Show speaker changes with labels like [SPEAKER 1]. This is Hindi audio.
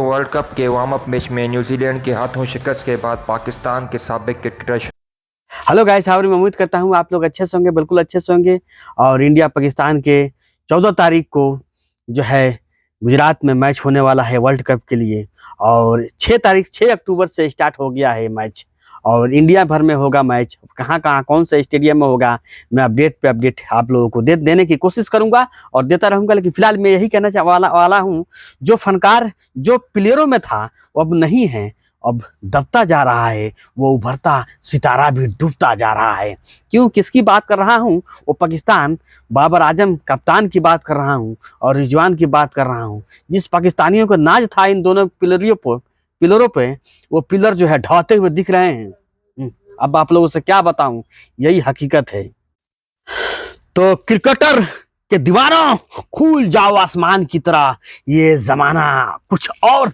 [SPEAKER 1] दोस्तों, वर्ल्ड कप के वार्म अप मैच में न्यूजीलैंड के हाथों शिकस्त के बाद पाकिस्तान के साबिक क्रिकेटर
[SPEAKER 2] हेलो गाइस, मैं उम्मीद करता हूँ आप लोग अच्छे से होंगे, बिल्कुल अच्छे से होंगे। और इंडिया पाकिस्तान के 14 तारीख को जो है गुजरात में मैच होने वाला है वर्ल्ड कप के लिए। और 6 अक्टूबर से स्टार्ट हो गया है मैच और इंडिया भर में होगा मैच। कहाँ कहाँ कौन से स्टेडियम में होगा मैं अपडेट पे अपडेट आप लोगों को देने की कोशिश करूंगा और देता रहूंगा। लेकिन फिलहाल मैं यही कहना वाला हूँ, जो फनकार जो प्लेयरों में था वो अब नहीं है, अब दबता जा रहा है, वो उभरता सितारा भी डूबता जा रहा है। क्यों, किसकी बात कर रहा हूँ? वो पाकिस्तान बाबर आजम कप्तान की बात कर रहा हूँ और रिजवान की बात कर रहा हूँ। जिस पाकिस्तानियों को नाज था इन दोनों पिलरों पे वो पिलर जो है ढहते हुए दिख रहे हैं। अब आप लोगों से क्या बताऊं, यही हकीकत है। तो क्रिकेटर के दीवानों, खुल जाओ आसमान की तरह, ये जमाना कुछ और